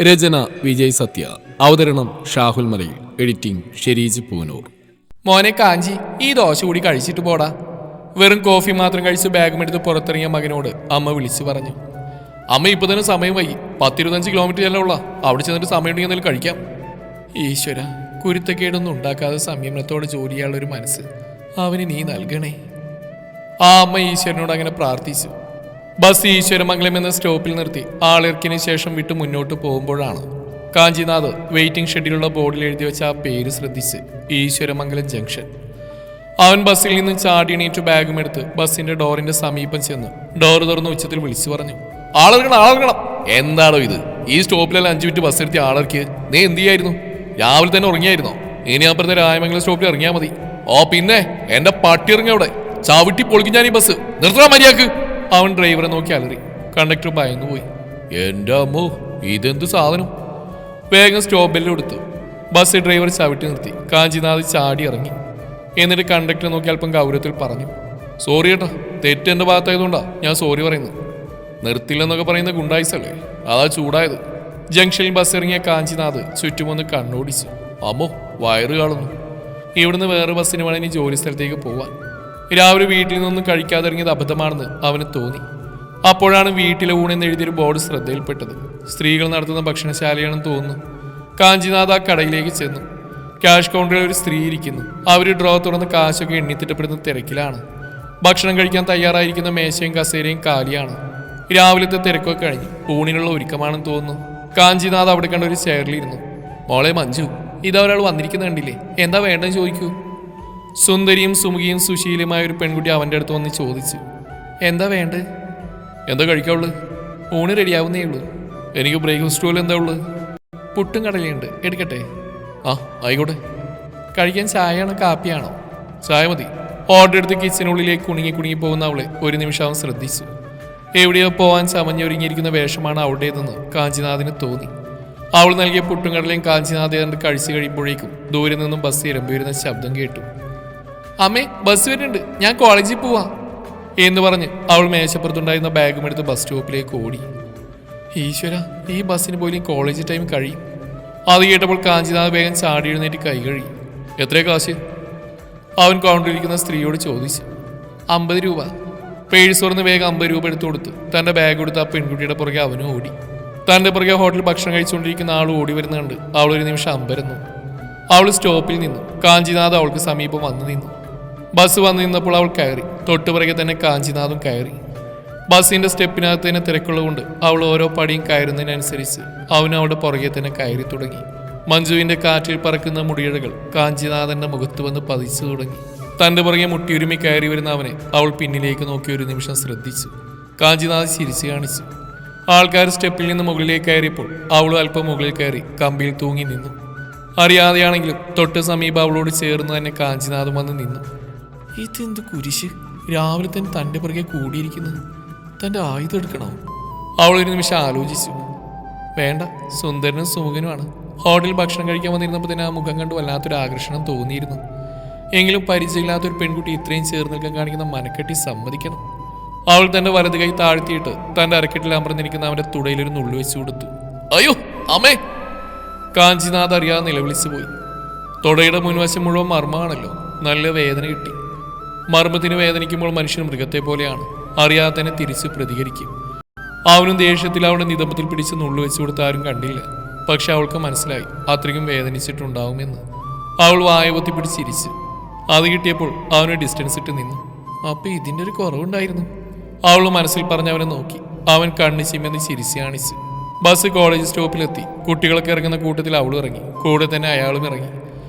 രചന വിജയ് സത്യ. അവതരണം ഷാഹുൽ മലയിൽ. എഡിറ്റിംഗ് ഷെരീജ് പൂനൂർ. മോനെ കാഞ്ചി, ഈ ദോശ കൂടി കഴിച്ചിട്ട് പോടാ. വെറും കോഫി മാത്രം കഴിച്ച് ബാഗും എടുത്ത് പുറത്തിറങ്ങിയ മകനോട് അമ്മ വിളിച്ചു പറഞ്ഞു. അമ്മ ഇപ്പൊ തന്നെ സമയം വൈകി. 10-25 കിലോമീറ്റർ അല്ല ഉള്ള. അവിടെ ചെന്നിട്ട് സമയം ഉണ്ടെങ്കിൽ എന്തെങ്കിലും കഴിക്കാം. ഈശ്വര, കുരുത്തക്കേടൊന്നും ഉണ്ടാക്കാതെ സംയമനത്തോടെ ജോലി ചെയ്യാനുള്ളൊരു മനസ്സ് അവന് നീ നൽകണേ. ആ അമ്മ ഈശ്വരനോട് അങ്ങനെ പ്രാർത്ഥിച്ചു. ബസ് ഈശ്വരമംഗലം എന്ന സ്റ്റോപ്പിൽ നിർത്തി ആളിറക്കിന് ശേഷം വിട്ട് മുന്നോട്ട് പോകുമ്പോഴാണ് കാഞ്ചിനാഥ് വെയിറ്റിംഗ് ഷെഡിലുള്ള ബോർഡിൽ എഴുതി വെച്ച ആ പേര് ശ്രദ്ധിച്ച് ഈശ്വരമംഗലം ജംഗ്ഷൻ. അവൻ ബസ്സിൽ നിന്ന് ചാടി എണീറ്റ് ബാഗും എടുത്ത് ബസ്സിന്റെ ഡോറിന്റെ സമീപം ചെന്ന് ഡോർ തുറന്ന് ഉച്ചത്തിൽ വിളിച്ചു പറഞ്ഞു, ആളിറങ്ങണം. എന്താണോ ഇത്? ഈ സ്റ്റോപ്പിലെല്ലാം 5 മിനിറ്റ് ബസ് എടുത്തി ആളിറക്കിയത്. നീ എന്ത് ചെയ്യായിരുന്നു? രാവിലെ തന്നെ ഉറങ്ങിയായിരുന്നോ? ഇനി അപ്പുറത്തെ രായമംഗലം സ്റ്റോപ്പിൽ ഇറങ്ങിയാൽ മതി. ഓ പിന്നെ എന്റെ പട്ടി ഇറങ്ങി അവിടെ ചവിട്ടി പൊളിക്കും ഞാൻ ഈ ബസ്. നിർത്തണം മര്യാദക്ക്. അവൻ ഡ്രൈവറെ നോക്കി അലറി. കണ്ടക്ടർ ഭയന്നു പോയി. എന്റെ അമ്മോ, ഇതെന്ത് സാധനം! വേഗം സ്റ്റോപ്പ് ബെല്ല് കൊടുത്തു. ബസ് ഡ്രൈവർ ചവിട്ടി നിർത്തി. കാഞ്ചിനാഥ് ചാടി ഇറങ്ങി. എന്നിട്ട് കണ്ടക്ടർ നോക്കി അല്പം ഗൗരവത്തിൽ പറഞ്ഞു, സോറി ഏട്ടാ, തെറ്റ് എന്റെ ഭാഗത്തായതുകൊണ്ടാ ഞാൻ സോറി പറയുന്നത്. നിർത്തില്ലെന്നൊക്കെ പറയുന്ന ഗുണ്ടായിസല്ലേ, അതാ ചൂടായത്. ജംഗ്ഷനിൽ ബസ് ഇറങ്ങിയ കാഞ്ചിനാഥ് ചുറ്റുമൊന്ന് കണ്ണോടിച്ചു. അമ്മോ, വയറ് കാണുന്നു. ഇവിടുന്ന് വേറെ ബസ്സിന് വേണം ഇനി ജോലി സ്ഥലത്തേക്ക് പോവാൻ. രാവിലെ വീട്ടിൽ നിന്നൊന്നും കഴിക്കാതെ ഇറങ്ങിയത് അബദ്ധമാണെന്ന് അവന് തോന്നി. അപ്പോഴാണ് വീട്ടിലെ ഊണെന്ന് എഴുതിയൊരു ബോർഡ് ശ്രദ്ധയിൽപ്പെട്ടത്. സ്ത്രീകൾ നടത്തുന്ന ഭക്ഷണശാലയാണെന്ന് തോന്നുന്നു. കാഞ്ചിനാഥ് ആ കടയിലേക്ക് ചെന്നു. ക്യാഷ് കൗണ്ടറിൽ ഒരു സ്ത്രീ ഇരിക്കുന്നു. അവർ ഡ്രോ തുറന്ന് കാശൊക്കെ എണ്ണിത്തിട്ടപ്പെടുന്ന തിരക്കിലാണ്. ഭക്ഷണം കഴിക്കാൻ തയ്യാറായിരിക്കുന്ന മേശയും കസേരയും കാലിയാണ്. രാവിലത്തെ തിരക്കൊക്കെ കഴിഞ്ഞു. ഊണിനുള്ള ഒരുക്കമാണെന്ന് തോന്നുന്നു. കാഞ്ചിനാഥ് അവിടെ കണ്ട ഒരു ചെയറിലിരുന്നു. മോളെ മഞ്ജു, ഇതാ ഒരാൾ വന്നിരിക്കുന്ന കണ്ടില്ലേ? എന്താ വേണ്ടെന്ന് ചോദിക്കൂ. സുന്ദരിയും സുമുഖിയും സുശീലമായ ഒരു പെൺകുട്ടി അവൻ്റെ അടുത്ത് വന്ന് ചോദിച്ചു. എന്താ വേണ്ടത്? എന്താ കഴിക്കാവുള്ളത്? ഊണ് റെഡിയാവുന്നേ ഉള്ളൂ. എനിക്ക് ബ്രേക്ക്ഫാസ്റ്റ് പോലെ എന്താ ഉള്ളത്? പുട്ടും കടലയുണ്ട്, എടുക്കട്ടെ? ആ ആയിക്കോട്ടെ. കഴിക്കാൻ ചായയാണോ കാപ്പിയാണോ? ചായ മതി. ഓർഡർ എടുത്ത് കിച്ചനുള്ളിലേക്ക് കുണുങ്ങി പോകുന്ന അവളെ ഒരു നിമിഷം അവൻ ശ്രദ്ധിച്ചു. എവിടെയോ പോവാൻ ചമഞ്ഞൊരുങ്ങിയിരിക്കുന്ന വേഷമാണ് അവളുടേതെന്ന് കാഞ്ചിനാഥിന് തോന്നി. അവൾ നൽകിയ പുട്ടും കടലയും കാഞ്ചിനാഥ് കണ്ട് കഴിച്ചു കഴിയുമ്പോഴേക്കും ദൂരെ നിന്നും ബസ് ഇരമ്പി വരുന്ന ശബ്ദം കേട്ടു. അമ്മേ, ബസ് വരുന്നുണ്ട്, ഞാൻ കോളേജിൽ പോവാ എന്ന് പറഞ്ഞ് അവൾ മേശപ്പുറത്തുണ്ടായിരുന്ന ബാഗും എടുത്ത് ബസ് സ്റ്റോപ്പിലേക്ക് ഓടി. ഈശ്വര, ഈ ബസ്സിന് പോലും കോളേജ് ടൈം കഴിയും. അത് കേട്ടപ്പോൾ കാഞ്ചിനാഥ് വേഗം ചാടി എഴുന്നേറ്റ് കൈ കഴുകി. എത്രയാ കാശ്? അവൻ കൗണ്ടറിലിരിക്കുന്ന സ്ത്രീയോട് ചോദിച്ചു. 50 രൂപ. പേഴ്സ് തുറന്ന് വേഗം 50 രൂപ എടുത്തു കൊടുത്തു. തൻ്റെ ബാഗ് കൊടുത്ത് ആ പെൺകുട്ടിയുടെ പുറകെ അവനും ഓടി. തൻ്റെ പുറകെ ഹോട്ടലിൽ ഭക്ഷണം കഴിച്ചുകൊണ്ടിരിക്കുന്ന ആൾ ഓടി വരുന്ന കണ്ട് അവൾ ഒരു നിമിഷം അമ്പരന്നു. അവൾ സ്റ്റോപ്പിൽ നിന്നു. കാഞ്ചിനാഥ് അവൾക്ക് സമീപം വന്നു നിന്നു. ബസ് വന്നു നിന്നപ്പോൾ അവൾ കയറി. തൊട്ടുപിറകെ തന്നെ കാഞ്ചിനാഥും കയറി. ബസ്സിന്റെ സ്റ്റെപ്പിനകത്ത് തന്നെ തിരക്കുള്ളതുകൊണ്ട് അവൾ ഓരോ പടിയും കയറുന്നതിനനുസരിച്ച് അവനും അവളുടെ പുറകെ തന്നെ കയറി തുടങ്ങി. മഞ്ജുവിന്റെ കാറ്റിൽ പറക്കുന്ന മുടിയിഴകൾ കാഞ്ചിനാഥന്റെ മുഖത്ത് വന്ന് പതിച്ചു തുടങ്ങി. തന്റെ പുറകെ മുട്ടിയുരുമി കയറി വരുന്ന അവനെ അവൾ പിന്നിലേക്ക് നോക്കി ഒരു നിമിഷം ശ്രദ്ധിച്ചു. കാഞ്ചിനാഥ് ചിരിച്ചു കാണിച്ചു. ആൾക്കാർ സ്റ്റെപ്പിൽ നിന്ന് മുകളിലേക്ക് കയറിയപ്പോൾ അവളും അല്പം മുകളിൽ കയറി കമ്പിയിൽ തൂങ്ങി നിന്നു. അറിയാതെയാണെങ്കിലും തൊട്ട് സമീപം അവളോട് ചേർന്ന് തന്നെ കാഞ്ചിനാഥും വന്ന് നിന്നു. ഇതെന്ത് കുരിശ്! രാവിലെ തന്നെ തൻ്റെ പുറകെ കൂടിയിരിക്കുന്നത്. തൻ്റെ ആയുധം എടുക്കണോ? അവൾ ഒരു നിമിഷം ആലോചിച്ചു. വേണ്ട, സുന്ദരനും സുമുഖനുമാണ്. ഹോട്ടലിൽ ഭക്ഷണം കഴിക്കാൻ വന്നിരുന്നപ്പോൾ തന്നെ ആ മുഖം കണ്ട് വല്ലാത്തൊരു ആകർഷണം തോന്നിയിരുന്നു. എങ്കിലും പരിചയമില്ലാത്തൊരു പെൺകുട്ടി ഇത്രയും ചേർന്ന് നിൽക്കാൻ കാണിക്കുന്ന മനക്കെട്ടി സമ്മതിക്കണം. അവൾ തൻ്റെ വലത് കൈ താഴ്ത്തിയിട്ട് തൻ്റെ അരക്കെട്ടിൽ അമർന്നിരിക്കുന്ന അവൻ്റെ തുടയിലൊരു നുള്ളു വെച്ചു കൊടുത്തു. അയ്യോ അമ്മേ! കാഞ്ചിനാഥ് അറിയാതെ നിലവിളിച്ചു പോയി. തുടയുടെ മുൻവശം മുഴുവൻ മർമ്മമാണല്ലോ. നല്ല വേദന കിട്ടി. മർമ്മത്തിന് വേദനിക്കുമ്പോൾ മനുഷ്യൻ മൃഗത്തെ പോലെയാണ്. അറിയാതെ തന്നെ തിരിച്ച് പ്രതികരിക്കും. അവനും ദേഷ്യത്തിൽ അവളുടെ നിതംബത്തിൽ പിടിച്ച് നുള്ളു വെച്ചു കൊടുത്ത് ആരും കണ്ടില്ല. പക്ഷെ അവൾക്ക് മനസ്സിലായി അത്രയ്ക്കും വേദനിച്ചിട്ടുണ്ടാവുമെന്ന്. അവൾ വായപൊത്തി പിടിച്ചിരിച്ചു. അത് കിട്ടിയപ്പോൾ അവന് ഡിസ്റ്റൻസ് ഇട്ട് നിന്നു. അപ്പൊ ഇതിൻ്റെ ഒരു കുറവുണ്ടായിരുന്നു. അവൾ മനസ്സിൽ പറഞ്ഞ് അവനെ നോക്കി. അവൻ കണ്ണു ചിമ്മെന്ന് ചിരിച്ചു കാണിച്ചു. ബസ് കോളേജ് സ്റ്റോപ്പിലെത്തി. കുട്ടികളൊക്കെ ഇറങ്ങുന്ന കൂട്ടത്തിൽ അവളും ഇറങ്ങി. കൂടെ തന്നെ അയാളും ഇറങ്ങി.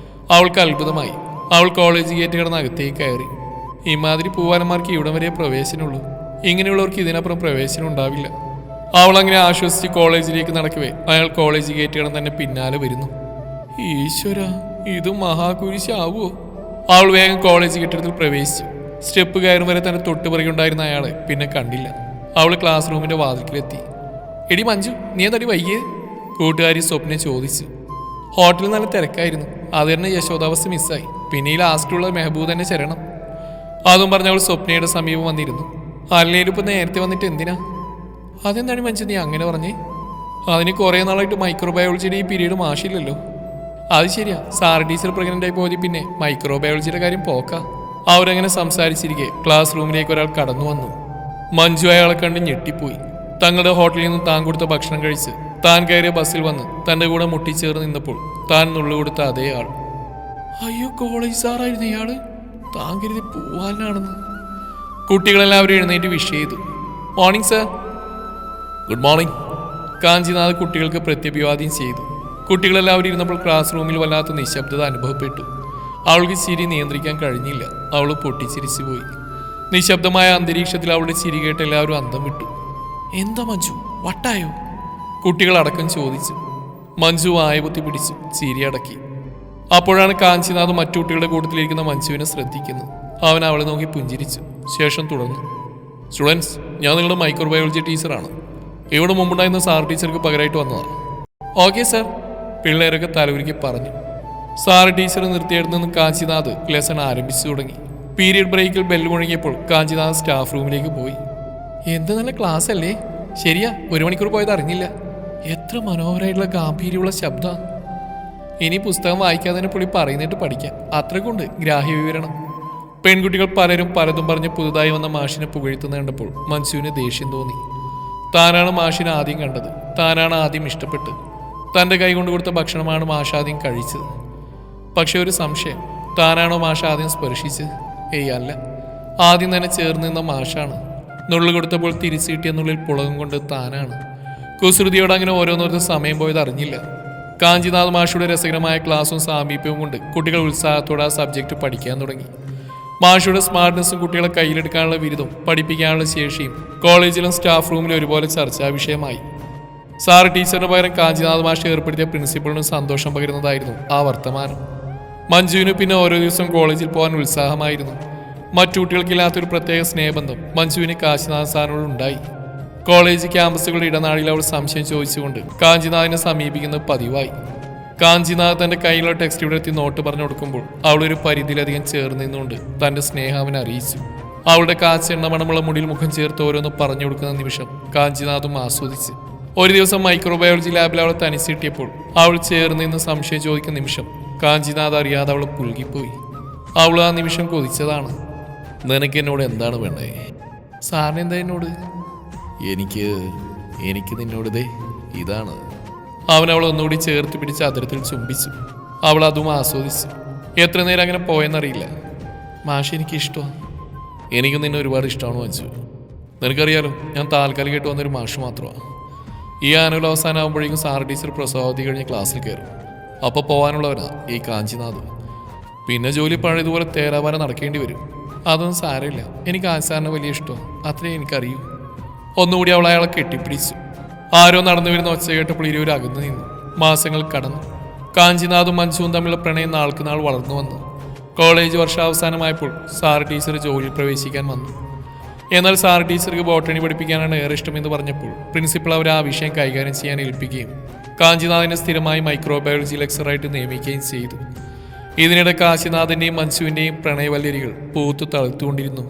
അവൾക്ക് അത്ഭുതമായി. അവൾ കോളേജ് ഗേറ്റ് കിടന്ന് അകത്തേക്ക് കയറി. ഇമാതിരി പൂവാനന്മാർക്ക് ഇവിടം വരെ പ്രവേശനമുള്ളൂ. ഇങ്ങനെയുള്ളവർക്ക് ഇതിനപ്പുറം പ്രവേശനം ഉണ്ടാവില്ല. അവൾ അങ്ങനെ ആശ്വസിച്ച് കോളേജിലേക്ക് നടക്കവേ അയാൾ കോളേജ് ഗേറ്റ് കിടന്ന് തന്നെ പിന്നാലെ വരുന്നു. ഈശ്വര, ഇത് മഹാകുരിശാവോ? അവൾ വേഗം കോളേജ് കെട്ടിടത്തിൽ പ്രവേശിച്ചു. സ്റ്റെപ്പ് കയറും വരെ തന്നെ തൊട്ടുപിറകുണ്ടായിരുന്ന അയാളെ പിന്നെ കണ്ടില്ല. അവൾ ക്ലാസ് റൂമിന്റെ വാതിൽക്കിലെത്തി. എടി മഞ്ജു, നീ എന്തടി വൈകിയേ? കൂട്ടുകാരി സ്വപ്ന ചോദിച്ചു. ഹോട്ടലിൽ നല്ല തിരക്കായിരുന്നു, അത് തന്നെ യശോദാവസ്ഥ മിസ്സായി. പിന്നെ ഈ ലാസ്റ്റുള്ള മെഹബൂബ് തന്നെ ചേരണം. അതും പറഞ്ഞ അവൾ സ്വപ്നയുടെ സമീപം വന്നിരുന്നു. അല്ലേലും ഇപ്പം നേരത്തെ വന്നിട്ട് എന്തിനാ? അതെന്താണ് മഞ്ജു നീ അങ്ങനെ പറഞ്ഞേ? അതിന് കുറേ നാളായിട്ട് മൈക്രോബയോളജിയുടെ ഈ പീരീഡ് മാഷില്ലല്ലോ. അത് ശരിയാ, സാർ ടീച്ചർ പ്രഗ്നന്റ് ആയി പോയി പിന്നെ മൈക്രോബയോളജിയുടെ കാര്യം പോക്കാ. അവരങ്ങനെ സംസാരിച്ചിരിക്കെ ക്ലാസ് റൂമിലേക്ക് ഒരാൾ കടന്നു വന്നു. മഞ്ജു അയാളെ കണ്ട് ഞെട്ടിപ്പോയി. തങ്ങളുടെ ഹോട്ടലിൽ നിന്ന് താൻ കൊടുത്ത ഭക്ഷണം കഴിച്ച് താൻ കയറിയ ബസ്സിൽ വന്ന് തൻ്റെ കൂടെ മുട്ടിച്ചേർന്ന് നിന്നപ്പോൾ താൻ നുള്ളുകൊടുത്ത അതേ ആൾ. അയ്യോ, കോളേജ് സാറായിരുന്നു ഇയാള്. താൻ കരുതി പോവാനാണെന്ന്. കുട്ടികളെല്ലാവരും എഴുന്നേറ്റ് വിഷ് ചെയ്തു. Morning sir. Good morning. Kanchinath കുട്ടികൾക്ക് പ്രത്യഭിവാദ്യം ചെയ്തു. കുട്ടികളെല്ലാവരും ഇരുന്നപ്പോൾ ക്ലാസ് റൂമിൽ വല്ലാത്ത നിശബ്ദത അനുഭവപ്പെട്ടു. അവൾക്ക് ചിരി നിയന്ത്രിക്കാൻ കഴിഞ്ഞില്ല. അവൾ പൊട്ടിച്ചിരിച്ചു പോയി. നിശബ്ദമായ അന്തരീക്ഷത്തിൽ അവളുടെ ചിരി കേട്ട് എല്ലാവരും അന്തം വിട്ടു. എന്താ മഞ്ജു, വട്ടായോ? കുട്ടികളടക്കം ചോദിച്ചു. മഞ്ജു വായപൊത്തി പിടിച്ചു, ചിരി അടക്കി. അപ്പോഴാണ് കാഞ്ചിനാഥ് മറ്റു കുട്ടികളുടെ കൂട്ടത്തിലിരിക്കുന്ന മഞ്ജുവിനെ ശ്രദ്ധിക്കുന്നത്. അവൻ അവളെ നോക്കി പുഞ്ചിരിച്ചു. ശേഷം തുടർന്നു. സ്റ്റുഡൻസ്, ഞാൻ നിങ്ങളുടെ മൈക്രോബയോളജി ടീച്ചറാണ്. ഇവിടെ മുമ്പുണ്ടായിരുന്ന സാർ ടീച്ചർക്ക് പകരമായിട്ട് വന്നതാണ്. ഓക്കെ സാർ, പിള്ളേരൊക്കെ തലകുരുക്കി പറഞ്ഞു. സാർ ടീച്ചർ നിർത്തിയെടുത്ത് നിന്ന് കാഞ്ചിനാഥ് ലെസൺ ആരംഭിച്ചു തുടങ്ങി. പീരിയഡ് ബ്രേക്കിൽ ബെല്ല് മുഴങ്ങിയപ്പോൾ കാഞ്ചിനാഥ് സ്റ്റാഫ് റൂമിലേക്ക് പോയി. എന്ത് നല്ല ക്ലാസ് അല്ലേ? ശരിയാ, 1 മണിക്കൂർ പോയത് അറിഞ്ഞില്ല. എത്ര മനോഹരമായിട്ടുള്ള ഗാംഭീര്യമുള്ള ശബ്ദം. ഇനി പുസ്തകം വായിക്കാതെ പുള്ളി പറയുന്നിട്ട് പഠിക്കാം. അത്രക്കുണ്ട് ഗ്രാഹ്യ വിവരണം. പെൺകുട്ടികൾ പലരും പലതും പറഞ്ഞ് പുതുതായി വന്ന മാഷിനെ പുകഴ്ത്തുന്ന കണ്ടപ്പോൾ മഞ്ജുവിന് ദേഷ്യം തോന്നി. താനാണ് മാഷിനെ ആദ്യം കണ്ടത്. താനാണ് ആദ്യം ഇഷ്ടപ്പെട്ടത്. തൻ്റെ കൈ കൊണ്ട് കൊടുത്ത ഭക്ഷണമാണ് മാഷ് ആദ്യം കഴിച്ചത്. പക്ഷെ ഒരു സംശയം, താനാണോ മാഷ് ആദ്യം സ്പർശിച്ചത്? ഏയ് അല്ല, ആദ്യം തന്നെ ചേർന്ന് നിന്ന മാഷാണ്. നുള്ളു കൊടുത്തപ്പോൾ തിരിച്ചു കിട്ടിയെന്നുള്ളിൽ പുളകം കൊണ്ട് താനാണ്. കുസൃതിയോട് അങ്ങനെ ഓരോന്നോർത്ത് സമയം പോയത് അറിഞ്ഞില്ല. കാഞ്ചിനാഥ് മാഷയുടെ രസകരമായ ക്ലാസും സാമീപ്യവും കൊണ്ട് കുട്ടികൾ ഉത്സാഹത്തോടെ ആ സബ്ജക്റ്റ് പഠിക്കാൻ തുടങ്ങി. മാഷയുടെ സ്മാർട്ട്നെസ്സും കുട്ടികളെ കയ്യിലെടുക്കാനുള്ള ബിരുദവും പഠിപ്പിക്കാനുള്ള ശേഷിയും കോളേജിലും സ്റ്റാഫ് റൂമിലും ഒരുപോലെ ചർച്ചാ വിഷയമായി. സാർ ടീച്ചറിന് പകരം കാഞ്ചിനാഥ് മാഷ് ഏർപ്പെടുത്തിയ പ്രിൻസിപ്പളിനും സന്തോഷം പകരുന്നതായിരുന്നു ആ വർത്തമാനം. മഞ്ജുവിന് പിന്നെ ഓരോ ദിവസം കോളേജിൽ പോകാൻ ഉത്സാഹമായിരുന്നു. മറ്റു കുട്ടികൾക്കില്ലാത്തൊരു പ്രത്യേക സ്നേഹബന്ധം മഞ്ജുവിന് കാഞ്ചിനാഥ് സാറിനോട് ഉണ്ടായി. കോളേജ് ക്യാമ്പസുകളുടെ ഇടനാഴിയിൽ അവൾ സംശയം ചോദിച്ചുകൊണ്ട് കാഞ്ചിനാഥിനെ സമീപിക്കുന്നത് പതിവായി. കാഞ്ചിനാഥ് തന്റെ കയ്യിലുള്ള ടെക്സ്റ്റ് വിടർത്തി നോട്ട് പറഞ്ഞു കൊടുക്കുമ്പോൾ അവളൊരു പരിധിയിലധികം ചേർന്ന് നിന്നുകൊണ്ട് തന്റെ സ്നേഹം അവനെ അറിയിച്ചു. അവളുടെ കാച്ചെണ്ണ മണമുള്ള മുടിയിൽ മുഖം ചേർത്ത് ഓരോന്ന് പറഞ്ഞു കൊടുക്കുന്ന നിമിഷം കാഞ്ചിനാഥും ആസ്വദിച്ച്. ഒരു ദിവസം മൈക്രോബയോളജി ലാബിൽ അവളെ തനിച്ചിട്ടിയപ്പോൾ അവൾ ചേർന്ന് നിന്ന് സംശയം ചോദിക്കുന്ന നിമിഷം കാഞ്ചിനാഥ് അറിയാതെ അവൾ പുൽകിപ്പോയി. അവൾ ആ നിമിഷം കൊതിച്ചതാണ്. നിനക്ക് എന്നോട് എന്താണ് വേണ്ടേ? സാറിന് എന്താ എന്നോട്? എനിക്ക് നിന്നോട് ഇതാണ്. അവൻ അവൾ ഒന്നുകൂടി ചേർത്ത് പിടിച്ച് അതിരത്തിൽ ചുംബിച്ചു. അവൾ അതും ആസ്വദിച്ചു. എത്ര നേരം അങ്ങനെ പോയെന്നറിയില്ല. മാഷ് എനിക്ക് ഇഷ്ടമാണ്. എനിക്കും നിന്നെ ഒരുപാട് ഇഷ്ടമാണ് മഞ്ജു. നിനക്കറിയാലോ, ഞാൻ താൽക്കാലികമായിട്ട് വന്നൊരു മാഷ് മാത്രമാണ്. ഈ ആനുവൽ അവസാനം ആകുമ്പോഴേക്കും സാർ ടീച്ചർ പ്രസവാവധി കഴിഞ്ഞ് ക്ലാസ്സിൽ കയറും. അപ്പോൾ പോകാനുള്ളവനാ ഈ കാഞ്ചിനാഥ്. പിന്നെ ജോലി പഴയതുപോലെ തേരാപാര നടക്കേണ്ടി വരും. അതൊന്നും സാരമില്ല. എനിക്ക് ആശാറിനെ വലിയ ഇഷ്ടമാണ്. അത്രേ എനിക്കറിയൂ. ഒന്നുകൂടി അവൾ അയാളെ കെട്ടിപ്പിടിച്ചു. ആരോ നടന്നു വരുന്ന ഒച്ച കേട്ടപ്പോൾ ഇരുവരും അകന്നു നിന്നു. മാസങ്ങൾ കടന്നു. കാഞ്ചിനാഥും മഞ്ജുവും തമ്മിലുള്ള പ്രണയം നാൾക്ക് നാൾ വളർന്നു വന്നു. കോളേജ് വർഷാവസാനമായപ്പോൾ സാർ ടീച്ചർ ജോലിയിൽ പ്രവേശിക്കാൻ വന്നു. എന്നാൽ സാർ ടീച്ചർക്ക് ബോട്ടണി പഠിപ്പിക്കാനാണ് ഏറെ ഇഷ്ടമെന്ന് പറഞ്ഞപ്പോൾ പ്രിൻസിപ്പൾ അവർ ആ വിഷയം കൈകാര്യം ചെയ്യാൻ ഏൽപ്പിക്കുകയും കാഞ്ചിനാഥിനെ സ്ഥിരമായി മൈക്രോബയോളജി ലെക്ചറായിട്ട് നിയമിക്കുകയും ചെയ്തു. ഇതിനിടെ കാശിനാഥിൻ്റെയും മഞ്ജുവിൻ്റെയും പ്രണയവല്യരികൾ പൂത്തു തളുത്തുകൊണ്ടിരുന്നു.